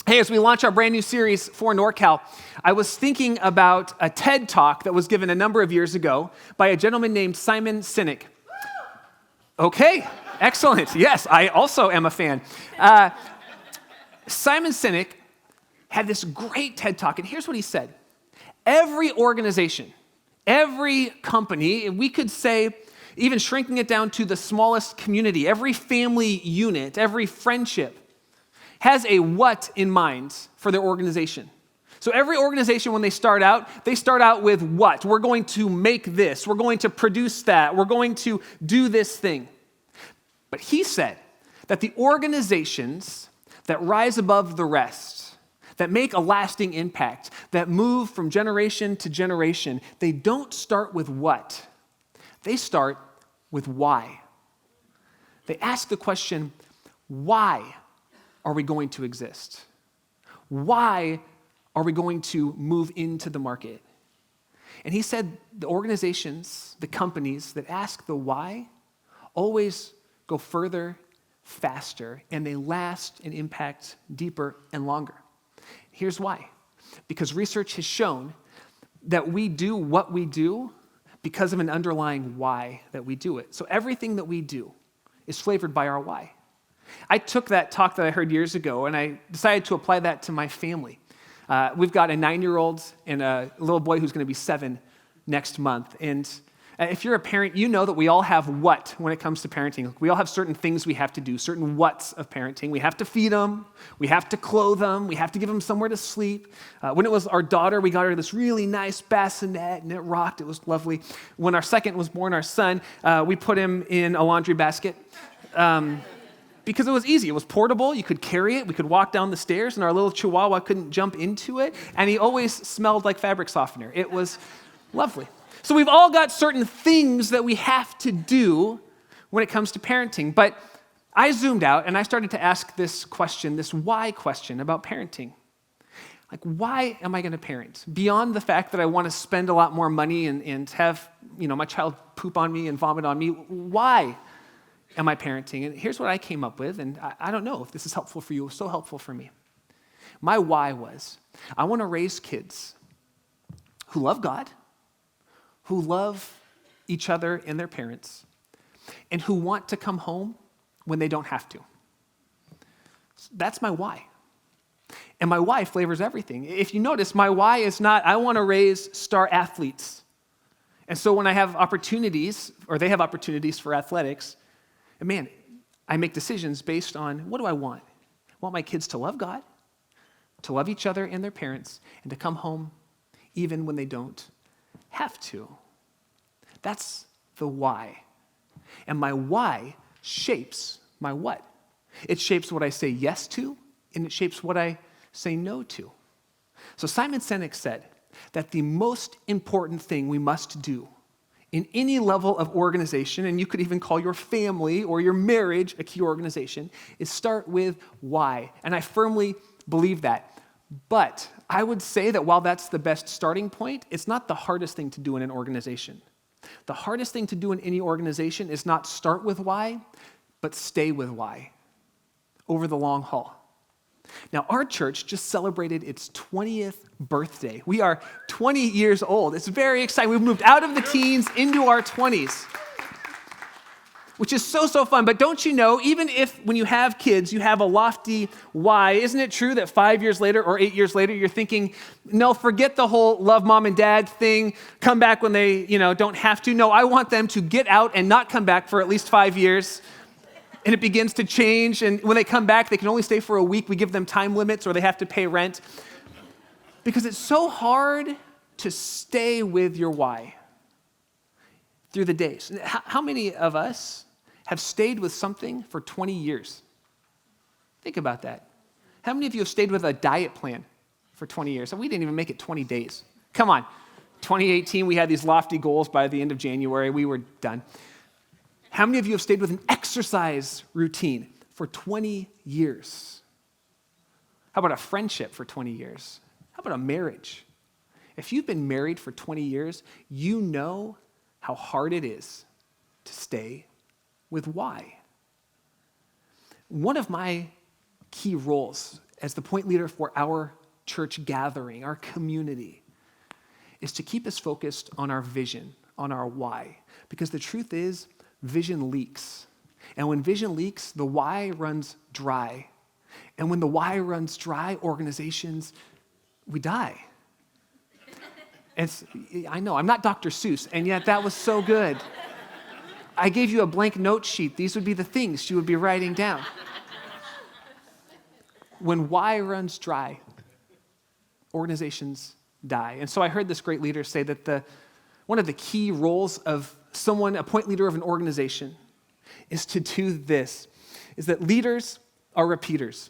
Hey, as we launch our brand new series, For Norcal, I was thinking about a TED Talk that was given a number of years ago by a gentleman named Simon Sinek. Okay, excellent. Yes, I also am a fan. Simon Sinek had this great TED Talk, and here's what he said. Every organization, every company, and we could say, even shrinking it down to the smallest community, every family unit, every friendship, has a what in mind for their organization. So every organization, when they start out with what? We're going to make this. We're going to produce that. We're going to do this thing. But he said that the organizations that rise above the rest, that make a lasting impact, that move from generation to generation, they don't start with what? They start with why. They ask the question, why are we going to exist? Why are we going to move into the market? And he said the organizations, the companies that ask the why always go further, faster, and they last and impact deeper and longer. Here's why. Because research has shown that we do what we do because of an underlying why that we do it. So everything that we do is flavored by our why. I took that talk that I heard years ago, and I decided to apply that to my family. We've got a 9-year-old and a little boy who's going to be 7 next month. And if you're a parent, you know that we all have what when it comes to parenting. We all have certain things we have to do, certain whats of parenting. We have to feed them. We have to clothe them. We have to give them somewhere to sleep. When it was our daughter, we got her this really nice bassinet, and it rocked. It was lovely. When our second was born, our son, we put him in a laundry basket. Because it was easy. It was portable. You could carry it. We could walk down the stairs, and our little chihuahua couldn't jump into it. And he always smelled like fabric softener. It was lovely. So we've all got certain things that we have to do when it comes to parenting. But I zoomed out, and I started to ask this question, this why question about parenting. Like, why am I going to parent? Beyond the fact that I want to spend a lot more money and have, my child poop on me and vomit on me, why am I parenting? And here's what I came up with, and I don't know if this is helpful for you. It was so helpful for me. My why was, I want to raise kids who love God, who love each other and their parents, and who want to come home when they don't have to. That's my why. And my why flavors everything. If you notice, my why is not, I want to raise star athletes. And so when I have opportunities, or they have opportunities for athletics, and man, I make decisions based on, what do I want? I want my kids to love God, to love each other and their parents, and to come home even when they don't have to. That's the why. And my why shapes my what. It shapes what I say yes to, and it shapes what I say no to. So Simon Sinek said that the most important thing we must do in any level of organization, and you could even call your family or your marriage a key organization, is start with why. And I firmly believe that. But I would say that while that's the best starting point, it's not the hardest thing to do in an organization. The hardest thing to do in any organization is not start with why, but stay with why over the long haul. Now, our church just celebrated its 20th birthday. We are 20 years old. It's very exciting. We've moved out of the teens into our 20s, which is so fun. But don't you know, even if when you have kids, you have a lofty why, isn't it true that 5 years later or 8 years later, you're thinking, no, forget the whole love mom and dad thing, come back when they, don't have to. No, I want them to get out and not come back for at least 5 years. And it begins to change, and when they come back, they can only stay for a week. We give them time limits, or they have to pay rent. Because it's so hard to stay with your why through the days. How many of us have stayed with something for 20 years? Think about that. How many of you have stayed with a diet plan for 20 years? We didn't even make it 20 days. Come on. 2018, we had these lofty goals. By the end of January, we were done. How many of you have stayed with an exercise routine for 20 years? How about a friendship for 20 years? How about a marriage? If you've been married for 20 years, you know how hard it is to stay with why. One of my key roles as the point leader for our church gathering, our community, is to keep us focused on our vision, on our why. Because the truth is, vision leaks. And when vision leaks, the why runs dry. And when the why runs dry, organizations, we die. I know, I'm not Dr. Seuss, and yet that was so good. I gave you a blank note sheet. These would be the things you would be writing down. When why runs dry, organizations die. And so I heard this great leader say that one of the key roles of someone, a point leader of an organization, is to do this, is that leaders are repeaters.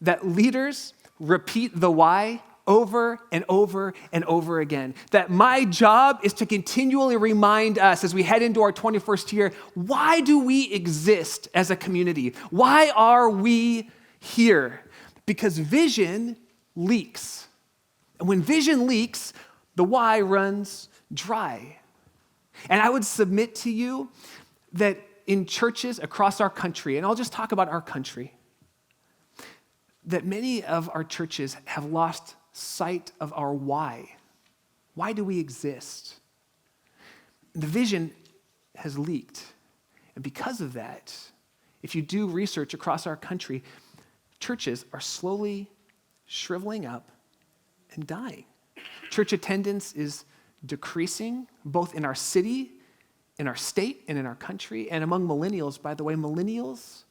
That leaders repeat the why over and over and over again. That my job is to continually remind us as we head into our 21st year, why do we exist as a community? Why are we here? Because vision leaks. And when vision leaks, the why runs dry. And I would submit to you that in churches across our country, and I'll just talk about our country, that many of our churches have lost sight of our why. Why do we exist? The vision has leaked. And because of that, if you do research across our country, churches are slowly shriveling up and dying. Church attendance is decreasing, both in our city, in our state, and in our country. And among millennials, by the way, millennials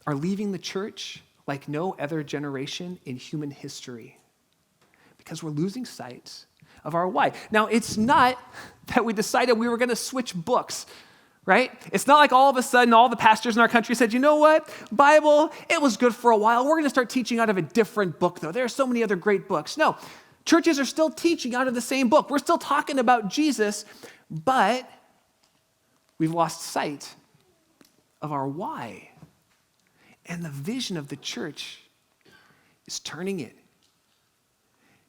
are leaving the church like no other generation in human history because we're losing sight of our why. Now, it's not that we decided we were going to switch books, right? It's not like all of a sudden all the pastors in our country said, you know what, Bible, it was good for a while. We're going to start teaching out of a different book, though. There are so many other great books. No, churches are still teaching out of the same book. We're still talking about Jesus, but we've lost sight of our why. And the vision of the church is turning it.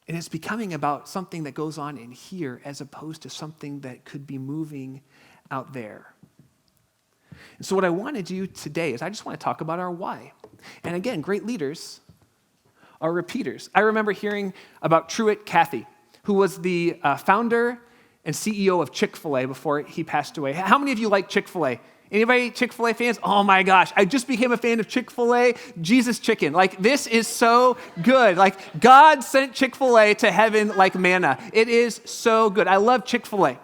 And it's becoming about something that goes on in here as opposed to something that could be moving out there. And so what I want to do today is I just want to talk about our why. And again, great leaders are repeaters. I remember hearing about Truett Cathy, who was the founder and CEO of Chick-fil-A before he passed away. How many of you like Chick-fil-A? Anybody Chick-fil-A fans? Oh my gosh, I just became a fan of Chick-fil-A, Jesus chicken. Like, this is so good. Like, God sent Chick-fil-A to heaven like manna. It is so good. I love Chick-fil-A.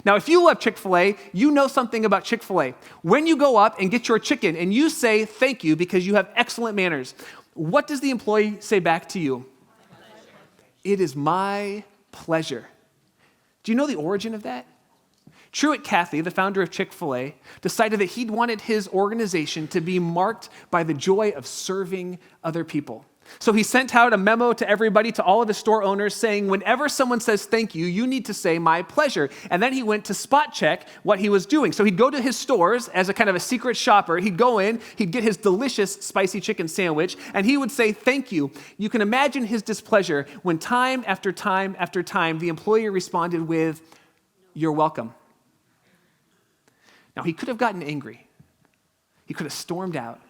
Now, if you love Chick-fil-A, you know something about Chick-fil-A. When you go up and get your chicken and you say thank you because you have excellent manners, what does the employee say back to you? It is my pleasure. Do you know the origin of that? Truett Cathy, the founder of Chick-fil-A, decided that he wanted his organization to be marked by the joy of serving other people. So he sent out a memo to everybody, to all of the store owners, saying, whenever someone says thank you, you need to say my pleasure. And then he went to spot check what he was doing. So he'd go to his stores as a kind of a secret shopper. He'd go in, he'd get his delicious spicy chicken sandwich, and he would say thank you. You can imagine his displeasure when time after time after time, the employee responded with, you're welcome. Now, he could have gotten angry. He could have stormed out.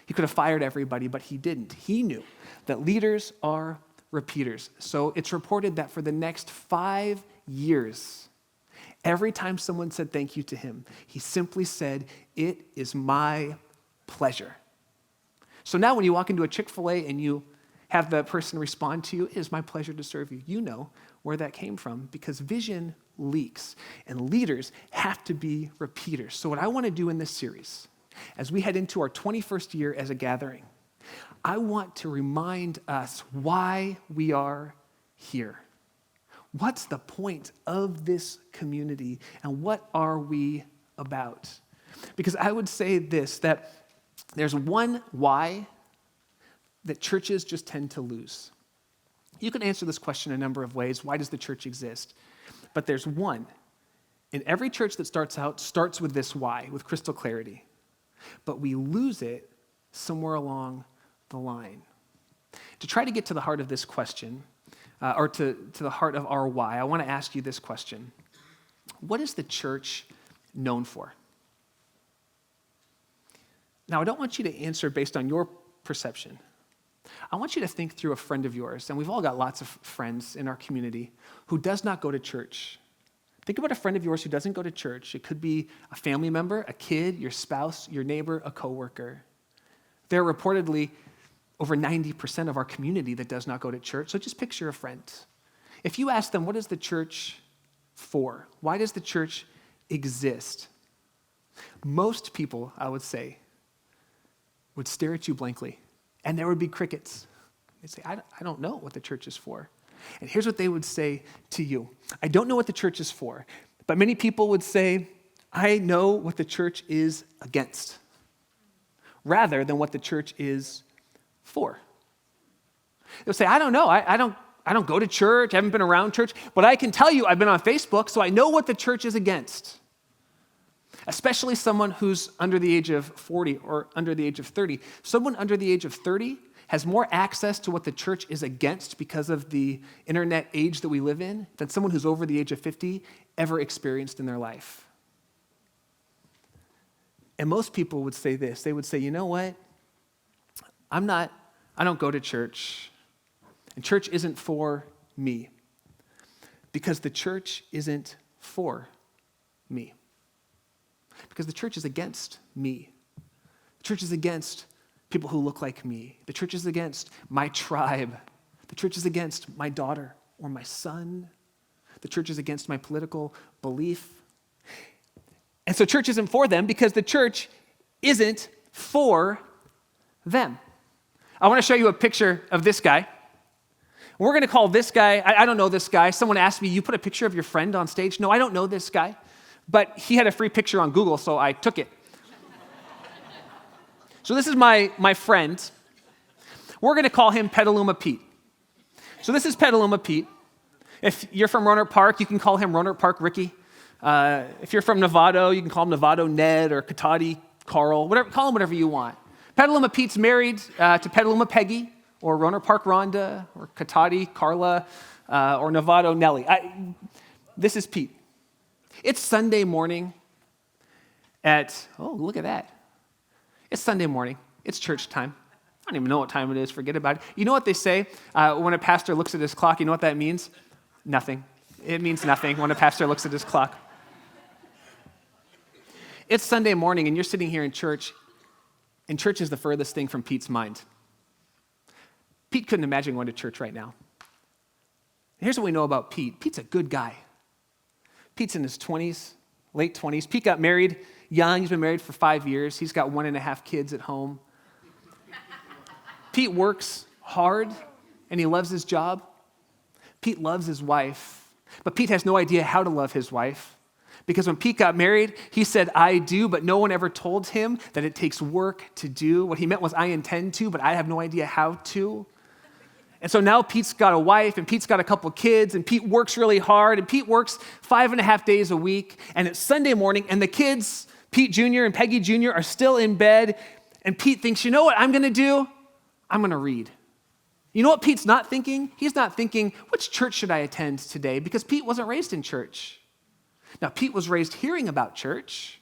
He could have fired everybody, but he didn't. He knew that leaders are repeaters. So it's reported that for the next 5 years, every time someone said thank you to him, he simply said, it is my pleasure. So now when you walk into a Chick-fil-A and you have the person respond to you, it is my pleasure to serve you. You know where that came from because vision leaks and leaders have to be repeaters. So what I want to do in this series, as we head into our 21st year as a gathering, I want to remind us why we are here. What's the point of this community and what are we about? Because I would say this, that there's one why that churches just tend to lose. You can answer this question a number of ways. Why does the church exist? But there's one. And every church that starts out starts with this why, with crystal clarity. But we lose it somewhere along the line. To try to get to the heart of this question, or to the heart of our why, I want to ask you this question. What is the church known for? Now, I don't want you to answer based on your perception. I want you to think through a friend of yours, and we've all got lots of friends in our community who does not go to church. Think about a friend of yours who doesn't go to church. It could be a family member, a kid, your spouse, your neighbor, a coworker. There are reportedly over 90% of our community that does not go to church, so just picture a friend. If you ask them, what is the church for? Why does the church exist? Most people, I would say, would stare at you blankly, and there would be crickets. They'd say, I don't know what the church is for. And here's what they would say to you. I don't know what the church is for, but many people would say, I know what the church is against, rather than what the church is for. They'll say, I don't know. I don't go to church. I haven't been around church, but I can tell you I've been on Facebook, so I know what the church is against. Especially someone who's under the age of 40 or under the age of 30. Someone under the age of 30 has more access to what the church is against because of the internet age that we live in than someone who's over the age of 50 ever experienced in their life. And most people would say this. They would say, you know what? I don't go to church, and church isn't for me because the church isn't for me. Because the church is against me. The church is against people who look like me. The church is against my tribe. The church is against my daughter or my son. The church is against my political belief. And so church isn't for them because the church isn't for them. I want to show you a picture of this guy. We're going to call this guy, I don't know this guy. Someone asked me, you put a picture of your friend on stage? No, I don't know this guy. But he had a free picture on Google, so I took it. So this is my friend. We're going to call him Petaluma Pete. So this is Petaluma Pete. If you're from Roanoke Park, you can call him Roanoke Park Ricky. If you're from Novato, you can call him Novato Ned or Katati Carl, whatever, call him whatever you want. Petaluma Pete's married to Petaluma Peggy or Roanoke Park Rhonda or Katati Carla or Novato Nellie. This is Pete. It's Sunday morning look at that. It's Sunday morning. It's church time. I don't even know what time it is. Forget about it. You know what they say when a pastor looks at his clock? You know what that means? Nothing. It means nothing when a pastor looks at his clock. It's Sunday morning, and you're sitting here in church, and church is the furthest thing from Pete's mind. Pete couldn't imagine going to church right now. Here's what we know about Pete. Pete's a good guy. Pete's in his 20s, late 20s. Pete got married young. He's been married for 5 years. He's got 1.5 kids at home. Pete works hard, and he loves his job. Pete loves his wife, but Pete has no idea how to love his wife because when Pete got married, he said, I do, but no one ever told him that it takes work to do. What he meant was, I intend to, but I have no idea how to. And so now Pete's got a wife, and Pete's got a couple kids, and Pete works really hard, and Pete works 5.5 days a week, and it's Sunday morning, and the kids, Pete Jr. and Peggy Jr., are still in bed, and Pete thinks, you know what I'm going to do? I'm going to read. You know what Pete's not thinking? He's not thinking, which church should I attend today? Because Pete wasn't raised in church. Now, Pete was raised hearing about church,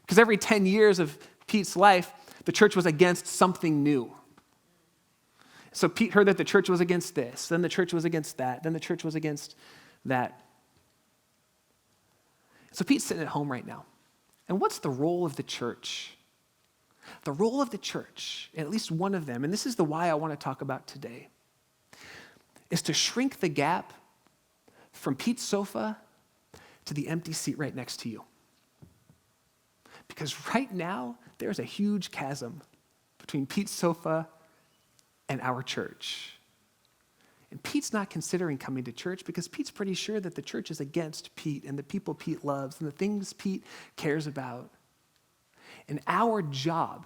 because every 10 years of Pete's life, the church was against something new. So Pete heard that the church was against this, then the church was against that, then the church was against that. So Pete's sitting at home right now. And what's the role of the church? The role of the church, at least one of them, and this is the why I want to talk about today, is to shrink the gap from Pete's sofa to the empty seat right next to you. Because right now, there's a huge chasm between Pete's sofa and our church. And Pete's not considering coming to church because Pete's pretty sure that the church is against Pete and the people Pete loves and the things Pete cares about. And our job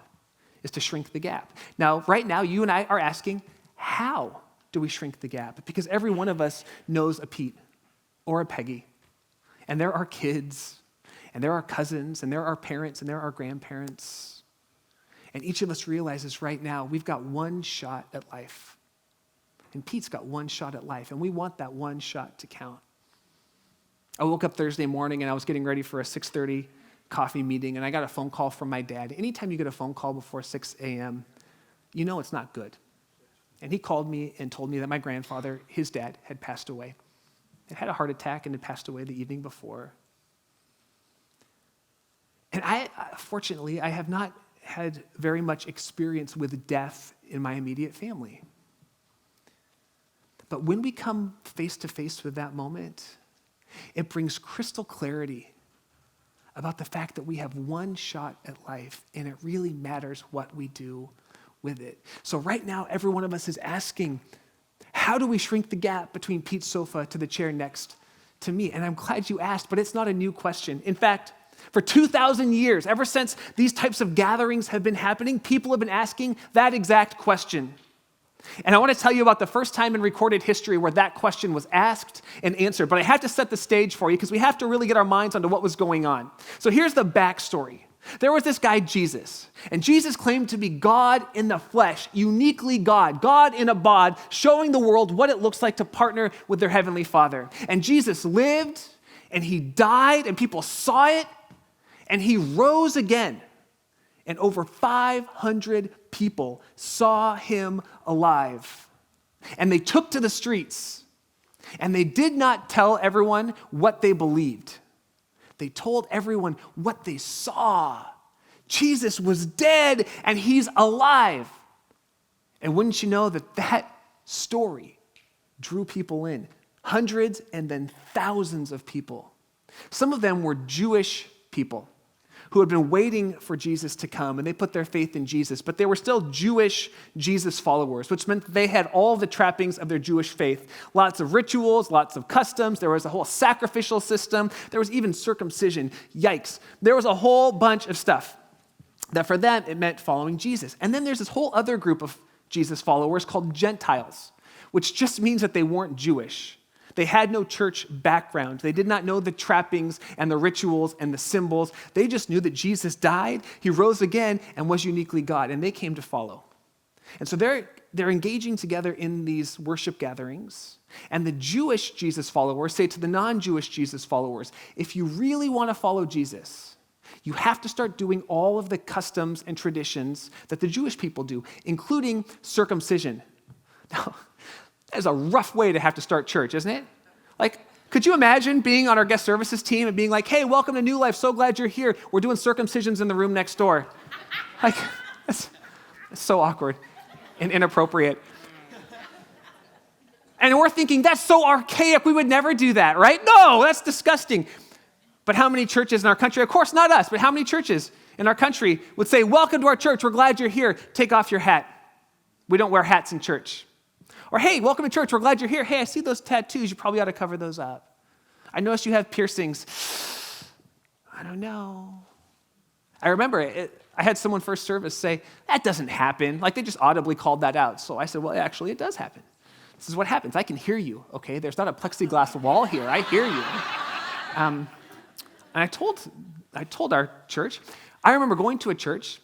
is to shrink the gap. Now, right now, you and I are asking, how do we shrink the gap? Because every one of us knows a Pete or a Peggy. And there are kids, and there are cousins, and there are parents, and there are grandparents. And each of us realizes right now we've got one shot at life. And Pete's got one shot at life, and we want that one shot to count. I woke up Thursday morning, and I was getting ready for a 6:30 coffee meeting, and I got a phone call from my dad. Anytime you get a phone call before 6 a.m., you know it's not good. And he called me and told me that my grandfather, his dad, had passed away. Had a heart attack and had passed away the evening before. And fortunately, I have not had very much experience with death in my immediate family. But when we come face to face with that moment, it brings crystal clarity about the fact that we have one shot at life, and it really matters what we do with it. So right now, every one of us is asking, how do we shrink the gap between Pete's sofa to the chair next to me? And I'm glad you asked, but it's not a new question. In fact, for 2,000 years, ever since these types of gatherings have been happening, people have been asking that exact question. And I want to tell you about the first time in recorded history where that question was asked and answered. But I have to set the stage for you because we have to really get our minds onto what was going on. So here's the backstory. There was this guy, Jesus, and Jesus claimed to be God in the flesh, uniquely God, God in a bod, showing the world what it looks like to partner with their heavenly Father. And Jesus lived, and he died, and people saw it, and he rose again. And over 500 people saw him alive. And they took to the streets, and they did not tell everyone what they believed. They told everyone what they saw. Jesus was dead, and he's alive. And wouldn't you know that story drew people in? Hundreds and then thousands of people. Some of them were Jewish people who had been waiting for Jesus to come, and they put their faith in Jesus, but they were still Jewish Jesus followers, which meant they had all the trappings of their Jewish faith. Lots of rituals, lots of customs. There was a whole sacrificial system. There was even circumcision. Yikes. There was a whole bunch of stuff that for them, it meant following Jesus. And then there's this whole other group of Jesus followers called Gentiles, which just means that they weren't Jewish. They had no church background. They did not know the trappings and the rituals and the symbols. They just knew that Jesus died, he rose again, and was uniquely God, and they came to follow. And so they're engaging together in these worship gatherings, and the Jewish Jesus followers say to the non-Jewish Jesus followers, if you really want to follow Jesus, you have to start doing all of the customs and traditions that the Jewish people do, including circumcision. Now, that is a rough way to have to start church, isn't it? Like, could you imagine being on our guest services team and being like, hey, welcome to New Life, so glad you're here. We're doing circumcisions in the room next door. Like, that's so awkward and inappropriate. And we're thinking, that's so archaic, we would never do that, right? No, that's disgusting. But how many churches in our country, of course not us, but how many churches in our country would say, welcome to our church, we're glad you're here, take off your hat. We don't wear hats in church. Or, hey, welcome to church, we're glad you're here. Hey, I see those tattoos, you probably ought to cover those up. I noticed you have piercings. I don't know. I remember I had someone first service say, that doesn't happen. Like they just audibly called that out. So I said, well, actually it does happen. This is what happens. I can hear you, okay? There's not a plexiglass wall here. I hear you. And I told our church, I remember going to a church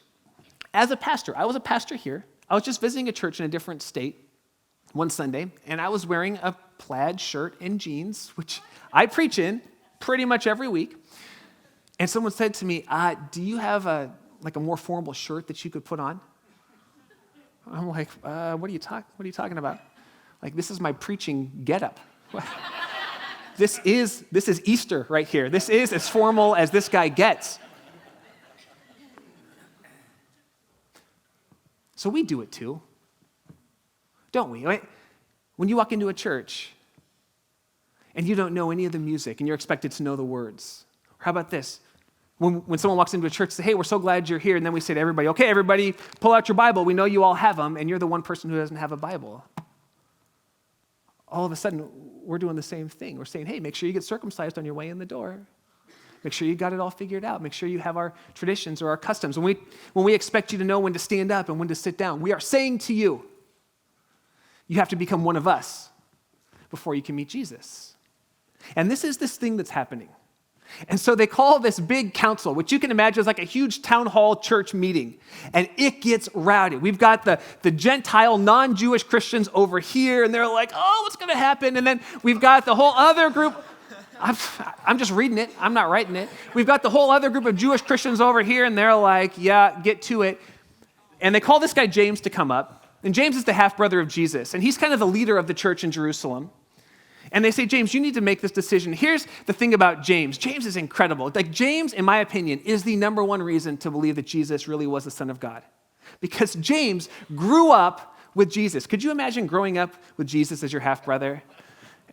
as a pastor. I was a pastor here. I was just visiting a church in a different state one Sunday, and I was wearing a plaid shirt and jeans, which I preach in pretty much every week. And someone said to me, do you have a more formal shirt that you could put on? I'm like, what are you talking about? Like, this is my preaching getup. This is Easter right here. This is as formal as this guy gets. So we do it too, don't we? Right? When you walk into a church and you don't know any of the music and you're expected to know the words. Or how about this? When someone walks into a church and says, hey, we're so glad you're here, and then we say to everybody, okay, everybody, pull out your Bible. We know you all have them, and you're the one person who doesn't have a Bible. All of a sudden, we're doing the same thing. We're saying, hey, make sure you get circumcised on your way in the door. Make sure you got it all figured out. Make sure you have our traditions or our customs. When we expect you to know when to stand up and when to sit down, we are saying to you, you have to become one of us before you can meet Jesus. And this is this thing that's happening. And so they call this big council, which you can imagine is like a huge town hall church meeting. And it gets rowdy. We've got the Gentile, non-Jewish Christians over here, and they're like, oh, what's going to happen? And then we've got the whole other group. I'm just reading it. I'm not writing it. We've got the whole other group of Jewish Christians over here, and they're like, yeah, get to it. And they call this guy James to come up. And James is the half-brother of Jesus, and he's kind of the leader of the church in Jerusalem. And they say, James, you need to make this decision. Here's the thing about James. James is incredible. Like, James, in my opinion, is the number one reason to believe that Jesus really was the Son of God. Because James grew up with Jesus. Could you imagine growing up with Jesus as your half-brother?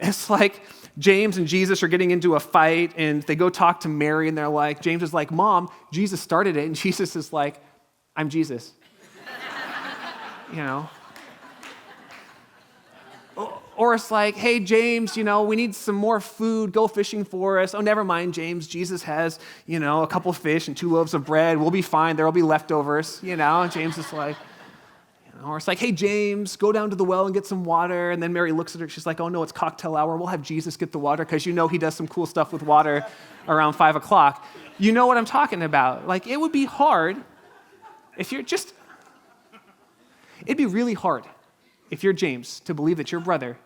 It's like James and Jesus are getting into a fight, and they go talk to Mary, and they're like, James is like, Mom, Jesus started it. And Jesus is like, I'm Jesus. You know? Or it's like, hey, James, we need some more food. Go fishing for us. Oh, never mind, James. Jesus has, a couple fish and 2 loaves of bread. We'll be fine. There will be leftovers, And James is like, or it's like, hey, James, go down to the well and get some water. And then Mary looks at her. She's like, oh, no, it's cocktail hour. We'll have Jesus get the water because he does some cool stuff with water around 5 o'clock. You know what I'm talking about. Like, it would be hard if it'd be really hard if you're James to believe that your brother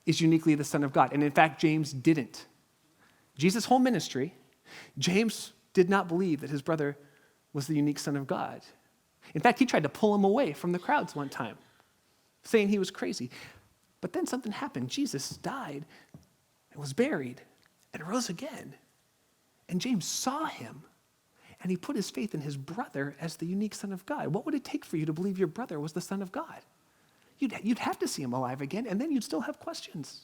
is uniquely the Son of God. And in fact, James didn't. Jesus' whole ministry, James did not believe that his brother was the unique Son of God. In fact, he tried to pull him away from the crowds one time, saying he was crazy. But then something happened. Jesus died and was buried and rose again. And James saw him, and he put his faith in his brother as the unique Son of God. What would it take for you to believe your brother was the Son of God? You'd have to see him alive again, and then you'd still have questions.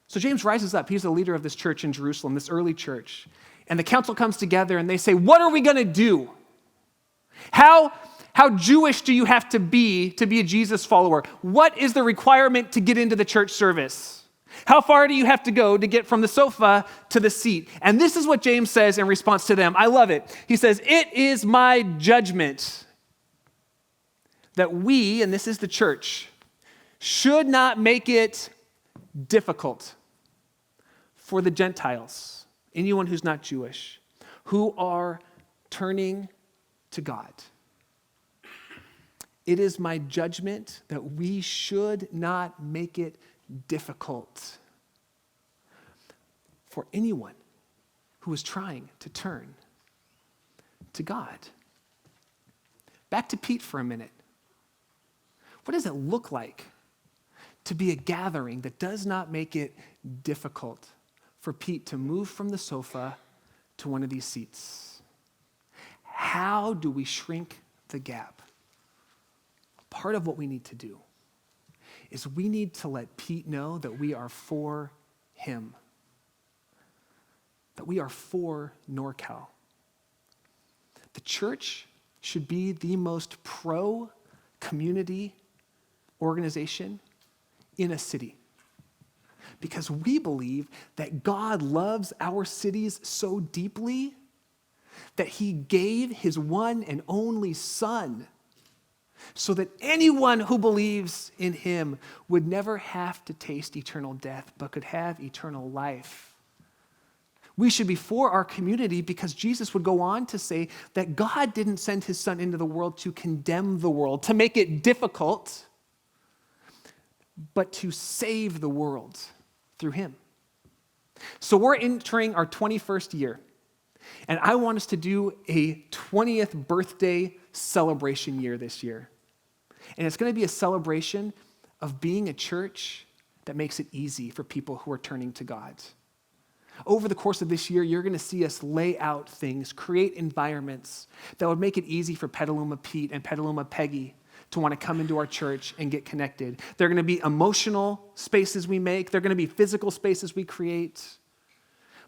So James rises up. He's the leader of this church in Jerusalem, this early church. And the council comes together, and they say, what are we going to do? How Jewish do you have to be a Jesus follower? What is the requirement to get into the church service? How far do you have to go to get from the sofa to the seat? And this is what James says in response to them. I love it. He says, it is my judgment that we, and this is the church, should not make it difficult for the Gentiles, anyone who's not Jewish, who are turning to God. It is my judgment that we should not make it difficult for anyone who is trying to turn to God. Back to Pete for a minute. What does it look like to be a gathering that does not make it difficult for Pete to move from the sofa to one of these seats? How do we shrink the gap? Part of what we need to do is we need to let Pete know that we are for him, that we are for NorCal. The church should be the most pro-community organization in a city, because we believe that God loves our cities so deeply that he gave his one and only Son so that anyone who believes in him would never have to taste eternal death, but could have eternal life. We should be for our community because Jesus would go on to say that God didn't send his Son into the world to condemn the world, to make it difficult, but to save the world through him. So we're entering our 21st year, and I want us to do a 20th birthday celebration year this year. And it's going to be a celebration of being a church that makes it easy for people who are turning to God. Over the course of this year, you're going to see us lay out things, create environments that would make it easy for Petaluma Pete and Petaluma Peggy to want to come into our church and get connected. There are going to be emotional spaces we make. There are going to be physical spaces we create.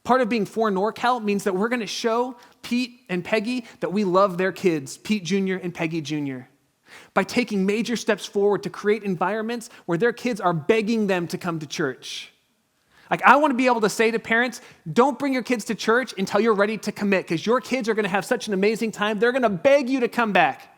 Part of being for NorCal means that we're going to show Pete and Peggy that we love their kids, Pete Jr. and Peggy Jr., by taking major steps forward to create environments where their kids are begging them to come to church. Like, I want to be able to say to parents, don't bring your kids to church until you're ready to commit, because your kids are going to have such an amazing time. They're going to beg you to come back.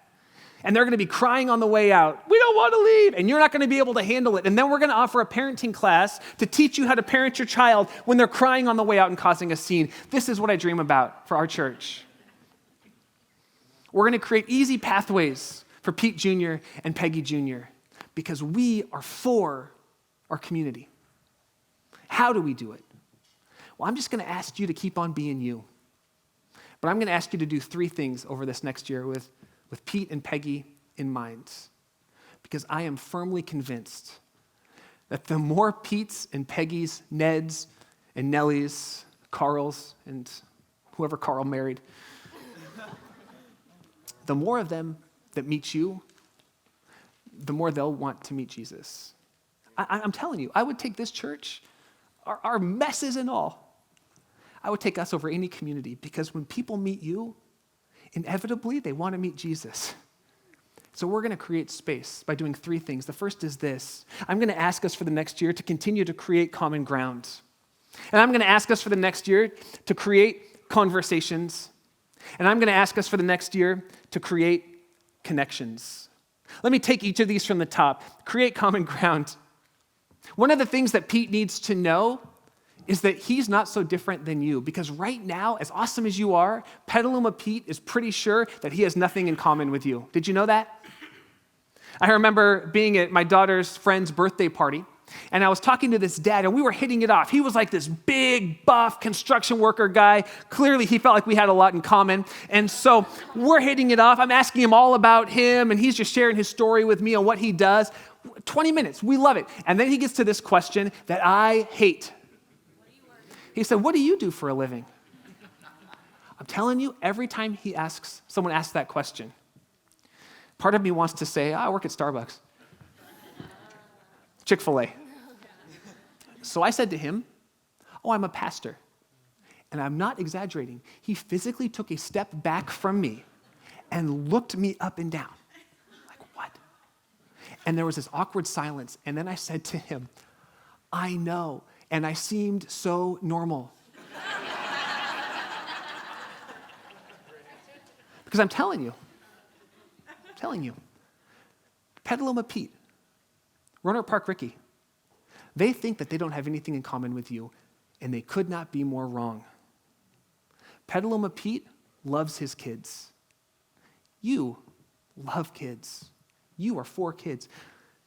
And they're going to be crying on the way out. We don't want to leave. And you're not going to be able to handle it. And then we're going to offer a parenting class to teach you how to parent your child when they're crying on the way out and causing a scene. This is what I dream about for our church. We're going to create easy pathways for Pete Jr. and Peggy Jr. because we are for our community. How do we do it? Well, I'm just going to ask you to keep on being you. But I'm going to ask you to do 3 things over this next year with Pete and Peggy in mind, because I am firmly convinced that the more Petes and Peggies, Neds and Nellies, Carls, and whoever Carl married, the more of them that meet you, the more they'll want to meet Jesus. I'm telling you, I would take this church, our messes and all, I would take us over any community, because when people meet you, inevitably they want to meet Jesus. So we're going to create space by doing 3 things. The first is this. I'm going to ask us for the next year to continue to create common ground. And I'm going to ask us for the next year to create conversations. And I'm going to ask us for the next year to create connections. Let me take each of these from the top. Create common ground. One of the things that Pete needs to know is that he's not so different than you, because right now, as awesome as you are, Petaluma Pete is pretty sure that he has nothing in common with you. Did you know that? I remember being at my daughter's friend's birthday party, and I was talking to this dad, and we were hitting it off. He was like this big, buff construction worker guy. Clearly, he felt like we had a lot in common. And so we're hitting it off. I'm asking him all about him, and he's just sharing his story with me on what he does. 20 minutes. We love it. And then he gets to this question that I hate. He said, "What do you do for a living?" I'm telling you, every time someone asks that question, part of me wants to say, "I work at Starbucks." Chick-fil-A. So I said to him, "Oh, I'm a pastor." And I'm not exaggerating. He physically took a step back from me and looked me up and down. Like, what? And there was this awkward silence. And then I said to him, "I know. And I seemed so normal." Because I'm telling you, Petaluma Pete, Roanoke Park Ricky, they think that they don't have anything in common with you, and they could not be more wrong. Petaluma Pete loves his kids. You love kids. You are for kids.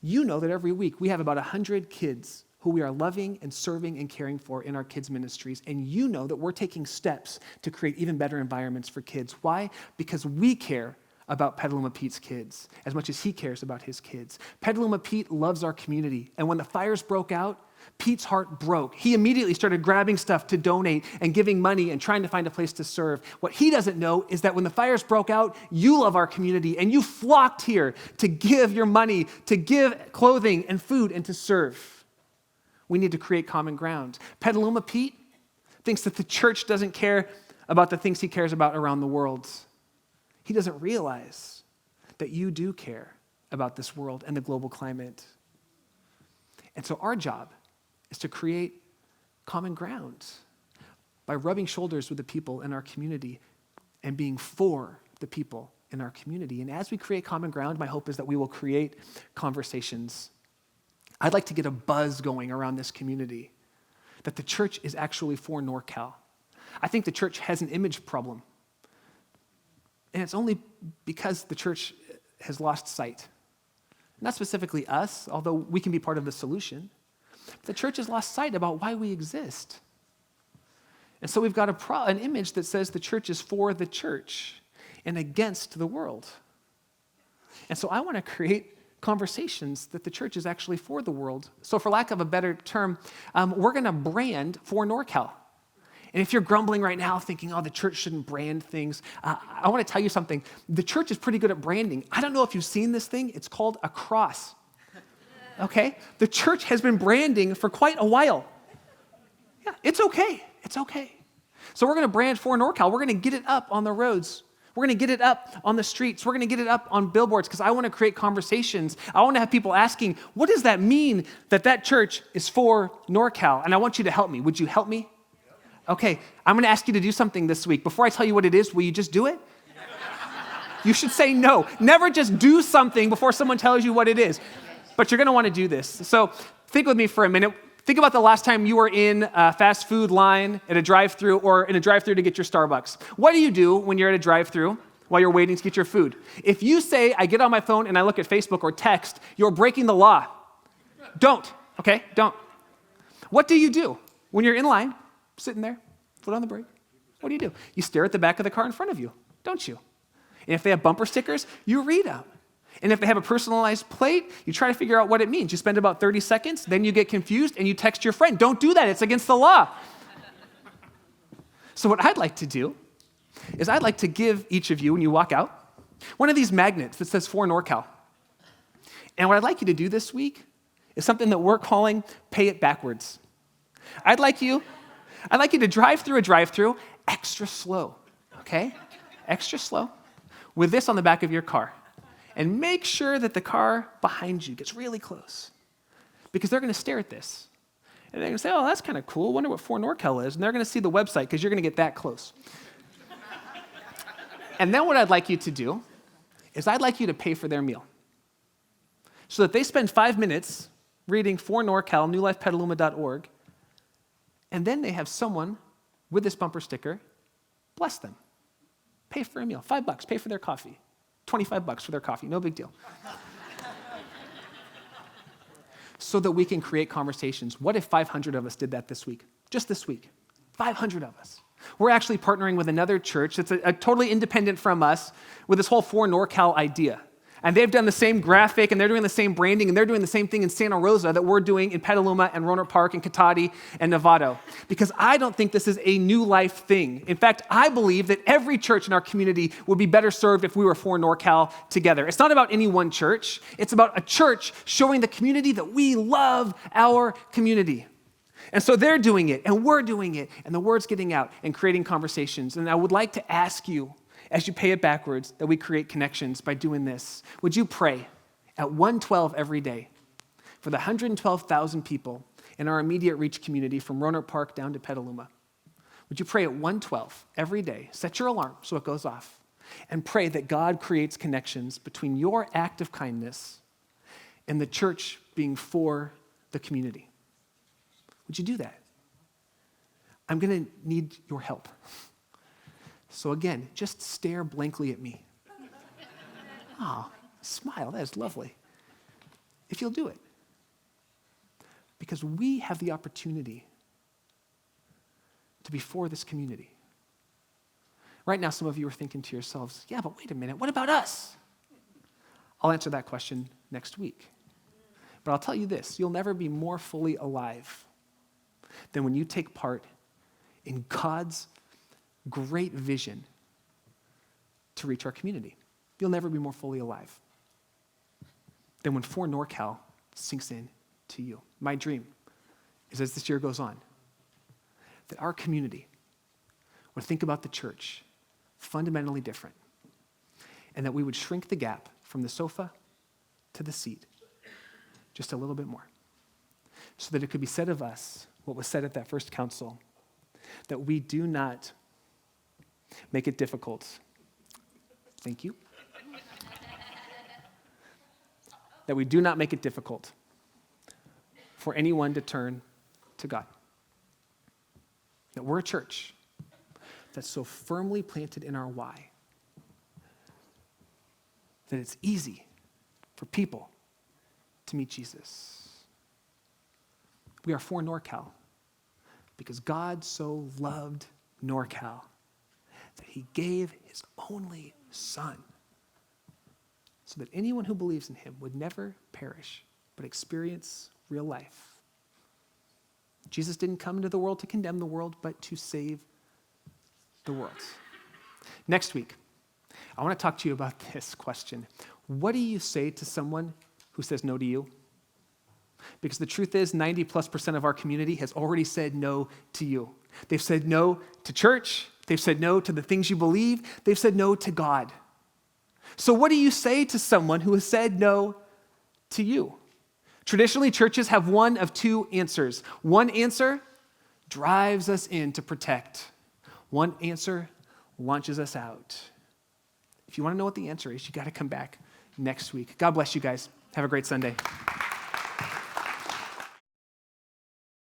You know that every week we have about 100 kids who we are loving and serving and caring for in our kids' ministries. And you know that we're taking steps to create even better environments for kids. Why? Because we care about Petaluma Pete's kids as much as he cares about his kids. Petaluma Pete loves our community. And when the fires broke out, Pete's heart broke. He immediately started grabbing stuff to donate and giving money and trying to find a place to serve. What he doesn't know is that when the fires broke out, you love our community and you flocked here to give your money, to give clothing and food, and to serve. We need to create common ground. Petaluma Pete thinks that the church doesn't care about the things he cares about around the world. He doesn't realize that you do care about this world and the global climate. And so our job is to create common ground by rubbing shoulders with the people in our community and being for the people in our community. And as we create common ground, my hope is that we will create conversations. I'd like to get a buzz going around this community that the church is actually for NorCal. I think the church has an image problem. And it's only because the church has lost sight. Not specifically us, although we can be part of the solution. The church has lost sight about why we exist. And so we've got an image that says the church is for the church and against the world. And so I want to create conversations that the church is actually for the world. So for lack of a better term, we're going to brand For NorCal. And if you're grumbling right now thinking, oh, the church shouldn't brand things, I want to tell you something. The church is pretty good at branding. I don't know if you've seen this thing. It's called a cross. Okay? The church has been branding for quite a while. Yeah, it's okay. It's okay. So we're going to brand For NorCal. We're going to get it up on the roads. We're going to get it up on the streets. We're going to get it up on billboards because I want to create conversations. I want to have people asking, what does that mean that church is for NorCal? And I want you to help me. Would you help me? Okay, I'm going to ask you to do something this week. Before I tell you what it is, will you just do it? You should say no. Never just do something before someone tells you what it is. But you're going to want to do this. So think with me for a minute. Think about the last time you were in a fast food line at a drive-thru or in a drive-thru to get your Starbucks. What do you do when you're at a drive-thru while you're waiting to get your food? If you say, I get on my phone and I look at Facebook or text, you're breaking the law. Don't, okay? Don't. What do you do when you're in line, sitting there, foot on the brake? What do? You stare at the back of the car in front of you, don't you? And if they have bumper stickers, you read them. And if they have a personalized plate, you try to figure out what it means. You spend about 30 seconds, then you get confused, and you text your friend. Don't do that. It's against the law. So what I'd like to do is I'd like to give each of you, when you walk out, one of these magnets that says For Norcal. And what I'd like you to do this week is something that we're calling Pay It Backwards. I'd like you to drive through a drive-through extra slow, okay? Extra slow, with this on the back of your car. And make sure that the car behind you gets really close, because they're going to stare at this. And they're going to say, oh, that's kind of cool. Wonder what For Norcal is. And they're going to see the website because you're going to get that close. And then what I'd like you to do is I'd like you to pay for their meal, so that they spend 5 minutes reading For Norcal, newlifepetaluma.org, and then they have someone with this bumper sticker bless them. Pay for a meal. $5, pay for their coffee. $25 for their coffee, no big deal. So that we can create conversations. What if 500 of us did that this week? Just this week. 500 of us. We're actually partnering with another church that's a totally independent from us with this whole For Norcal idea. And they've done the same graphic, and they're doing the same branding, and they're doing the same thing in Santa Rosa that we're doing in Petaluma and Rohnert Park and Katati and Novato. Because I don't think this is a new life thing. In fact, I believe that every church in our community would be better served if we were For Norcal together. It's not about any one church. It's about a church showing the community that we love our community. And so they're doing it, and we're doing it, and the word's getting out and creating conversations. And I would like to ask you, as you pay it backwards, that we create connections by doing this. Would you pray at 1:12 every day for the 112,000 people in our immediate reach community from Rohnert Park down to Petaluma? Would you pray at 1:12 every day? Set your alarm so it goes off, and pray that God creates connections between your act of kindness and the church being for the community. Would you do that? I'm going to need your help. So again, just stare blankly at me. Oh, smile, that is lovely. If you'll do it. Because we have the opportunity to be for this community. Right now, some of you are thinking to yourselves, yeah, but wait a minute, what about us? I'll answer that question next week. But I'll tell you this, you'll never be more fully alive than when you take part in God's great vision to reach our community. You'll never be more fully alive than when For Norcal sinks in to you. My dream is, as this year goes on, that our community would think about the church fundamentally different, and that we would shrink the gap from the sofa to the seat just a little bit more, so that it could be said of us what was said at that first council, that we do not make it difficult. Thank you. That we do not make it difficult for anyone to turn to God. That we're a church that's so firmly planted in our why that it's easy for people to meet Jesus. We are For Norcal because God so loved NorCal that he gave his only son so that anyone who believes in him would never perish but experience real life. Jesus didn't come into the world to condemn the world, but to save the world. Next week, I want to talk to you about this question. What do you say to someone who says no to you? Because the truth is, 90+% of our community has already said no to you. They've said no to church. They've said no to the things you believe. They've said no to God. So what do you say to someone who has said no to you? Traditionally, churches have one of two answers. One answer drives us in to protect. One answer launches us out. If you want to know what the answer is, you got to come back next week. God bless you guys. Have a great Sunday.